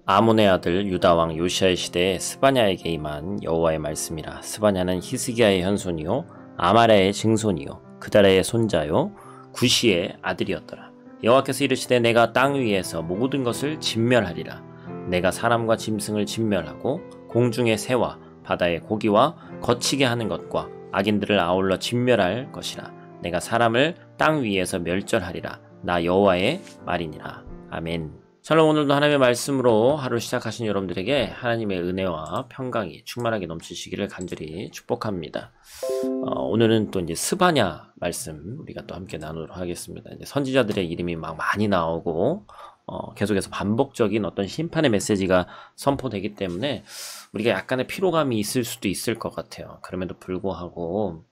아몬의 아들 유다왕 요시아의 시대에 스바냐에게 임한 여호와의 말씀이라. 스바냐는 히스기야의 현손이요 아마랴의 증손이요 그다랴의 손자요 구시의 아들이었더라. 여호와께서 이르시되 내가 땅 위에서 모든 것을 진멸하리라. 내가 사람과 짐승을 진멸하고 공중의 새와 바다의 고기와 거치게 하는 것과 악인들을 아울러 진멸할 것이라. 내가 사람을 땅 위에서 멸절하리라. 나 여호와의 말이니라. 아멘. 샬롬. 오늘도 하나님의 말씀으로 하루 시작하신 여러분들에게 하나님의 은혜와 평강이 충만하게 넘치시기를 간절히 축복합니다. 오늘은 또 이제 스바냐 말씀 우리가 또 함께 나누도록 하겠습니다. 이제 선지자들의 이름이 막 많이 나오고 계속해서 반복적인 어떤 심판의 메시지가 선포되기 때문에 우리가 약간의 피로감이 있을 수도 있을 것 같아요. 그럼에도 불구하고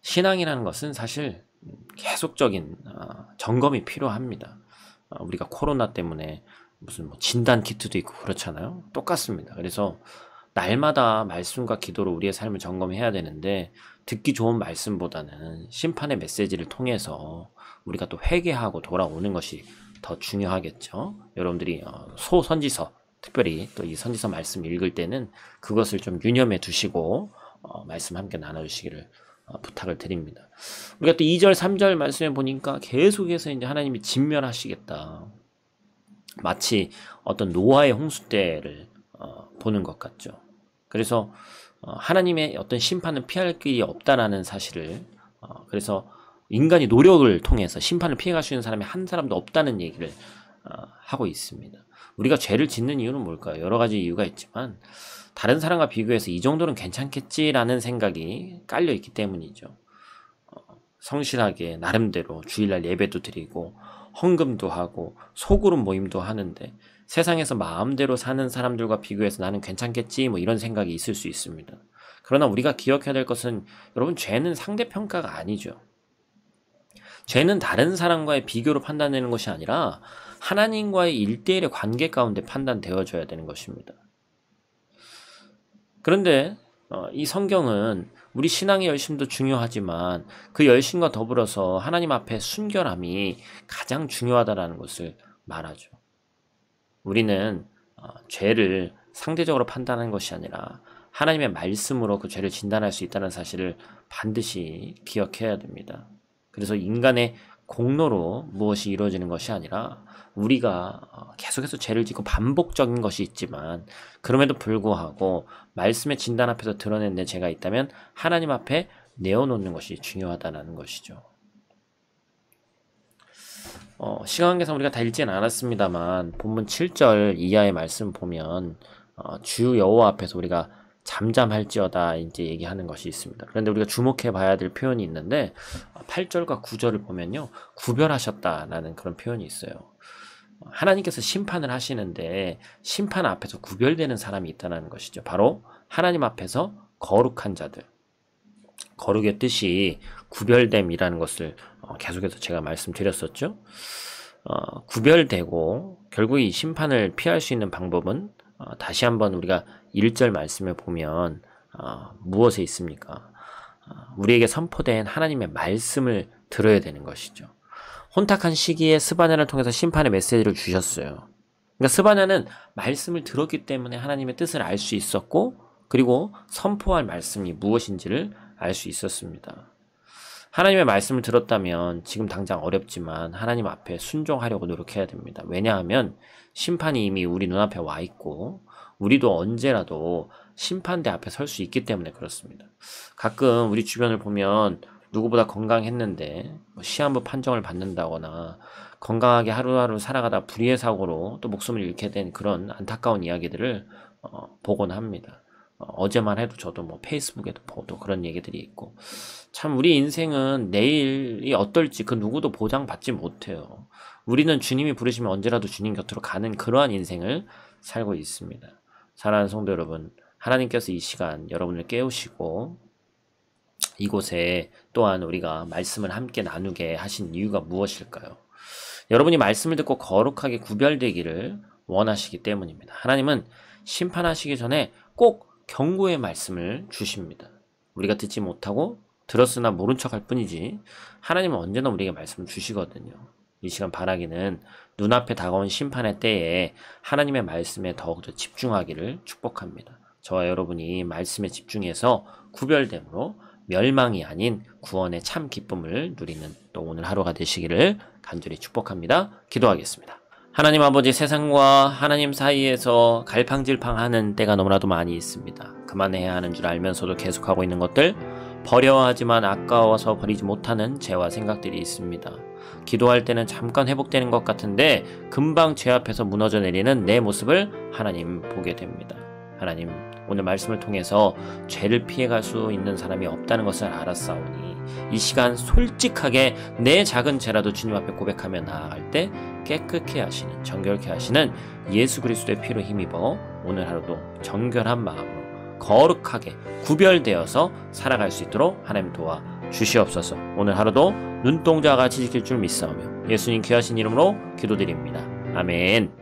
신앙이라는 것은 사실 계속적인 점검이 필요합니다. 우리가 코로나 때문에 무슨 진단 키트도 있고 그렇잖아요. 똑같습니다. 그래서 날마다 말씀과 기도로 우리의 삶을 점검해야 되는데, 듣기 좋은 말씀보다는 심판의 메시지를 통해서 우리가 또 회개하고 돌아오는 것이 더 중요하겠죠. 여러분들이 소선지서, 특별히 또 이 선지서 말씀 읽을 때는 그것을 좀 유념해 두시고 말씀 함께 나눠주시기를 부탁을 드립니다. 우리가 또 2절, 3절 말씀에 보니까 계속해서 이제 하나님이 진멸하시겠다. 마치 어떤 노아의 홍수 때를 보는 것 같죠. 그래서 하나님의 어떤 심판을 피할 길이 없다라는 사실을 그래서 인간이 노력을 통해서 심판을 피해갈 수 있는 사람이 한 사람도 없다는 얘기를 하고 있습니다. 우리가 죄를 짓는 이유는 뭘까요? 여러 가지 이유가 있지만 다른 사람과 비교해서 이 정도는 괜찮겠지라는 생각이 깔려있기 때문이죠. 성실하게 나름대로 주일날 예배도 드리고 헌금도 하고 소그룹 모임도 하는데 세상에서 마음대로 사는 사람들과 비교해서 나는 괜찮겠지 이런 생각이 있을 수 있습니다. 그러나 우리가 기억해야 될 것은, 여러분, 죄는 상대평가가 아니죠. 죄는 다른 사람과의 비교로 판단되는 것이 아니라 하나님과의 1대1의 관계 가운데 판단되어져야 되는 것입니다. 그런데 이 성경은 우리 신앙의 열심도 중요하지만 그 열심과 더불어서 하나님 앞에 순결함이 가장 중요하다는 것을 말하죠. 우리는 죄를 상대적으로 판단하는 것이 아니라 하나님의 말씀으로 그 죄를 진단할 수 있다는 사실을 반드시 기억해야 됩니다. 그래서 인간의 공로로 무엇이 이루어지는 것이 아니라 우리가 계속해서 죄를 짓고 반복적인 것이 있지만 그럼에도 불구하고 말씀의 진단 앞에서 드러낸 내 죄가 있다면 하나님 앞에 내어놓는 것이 중요하다는 것이죠. 시간 관계상 우리가 다 읽지는 않았습니다만 본문 7절 이하의 말씀 보면 주 여호와 앞에서 우리가 잠잠할지어다 이제 얘기하는 것이 있습니다. 그런데 우리가 주목해 봐야 될 표현이 있는데 8절과 9절을 보면요, 구별하셨다라는 그런 표현이 있어요. 하나님께서 심판을 하시는데 심판 앞에서 구별되는 사람이 있다는 것이죠. 바로 하나님 앞에서 거룩한 자들. 거룩의 뜻이 구별됨이라는 것을 계속해서 제가 말씀드렸었죠. 구별되고 결국 이 심판을 피할 수 있는 방법은 다시 한번 우리가 1절 말씀을 보면 무엇에 있습니까? 우리에게 선포된 하나님의 말씀을 들어야 되는 것이죠. 혼탁한 시기에 스바냐를 통해서 심판의 메시지를 주셨어요. 그러니까 스바냐는 말씀을 들었기 때문에 하나님의 뜻을 알 수 있었고, 그리고 선포할 말씀이 무엇인지를 알 수 있었습니다. 하나님의 말씀을 들었다면 지금 당장 어렵지만 하나님 앞에 순종하려고 노력해야 됩니다. 왜냐하면 심판이 이미 우리 눈앞에 와 있고 우리도 언제라도 심판대 앞에 설 수 있기 때문에 그렇습니다. 가끔 우리 주변을 보면 누구보다 건강했는데 시한부 판정을 받는다거나 건강하게 하루하루 살아가다 불의의 사고로 또 목숨을 잃게 된 그런 안타까운 이야기들을 보곤 합니다. 어제만 해도 저도 페이스북에도 보도 그런 얘기들이 있고, 참 우리 인생은 내일이 어떨지 그 누구도 보장받지 못해요. 우리는 주님이 부르시면 언제라도 주님 곁으로 가는 그러한 인생을 살고 있습니다. 사랑하는 성도 여러분, 하나님께서 이 시간 여러분을 깨우시고 이곳에 또한 우리가 말씀을 함께 나누게 하신 이유가 무엇일까요? 여러분이 말씀을 듣고 거룩하게 구별되기를 원하시기 때문입니다. 하나님은 심판하시기 전에 꼭 경고의 말씀을 주십니다. 우리가 듣지 못하고 들었으나 모른 척할 뿐이지 하나님은 언제나 우리에게 말씀을 주시거든요. 이 시간 바라기는 눈앞에 다가온 심판의 때에 하나님의 말씀에 더욱더 집중하기를 축복합니다. 저와 여러분이 말씀에 집중해서 구별됨으로 멸망이 아닌 구원의 참 기쁨을 누리는 또 오늘 하루가 되시기를 간절히 축복합니다. 기도하겠습니다. 하나님 아버지, 세상과 하나님 사이에서 갈팡질팡하는 때가 너무나도 많이 있습니다. 그만해야 하는 줄 알면서도 계속하고 있는 것들, 버려야 하지만 아까워서 버리지 못하는 죄와 생각들이 있습니다. 기도할 때는 잠깐 회복되는 것 같은데 금방 죄 앞에서 무너져 내리는 내 모습을 하나님 보게 됩니다. 하나님, 오늘 말씀을 통해서 죄를 피해갈 수 있는 사람이 없다는 것을 알았사오니 이 시간 솔직하게 내 작은 죄라도 주님 앞에 고백하며 나아갈 때 깨끗게 하시는, 정결케 하시는 예수 그리스도의 피로 힘입어 오늘 하루도 정결한 마음으로 거룩하게 구별되어서 살아갈 수 있도록 하나님 도와 주시옵소서. 오늘 하루도 눈동자와 같이 지킬 줄 믿사오며 예수님 귀하신 이름으로 기도드립니다. 아멘.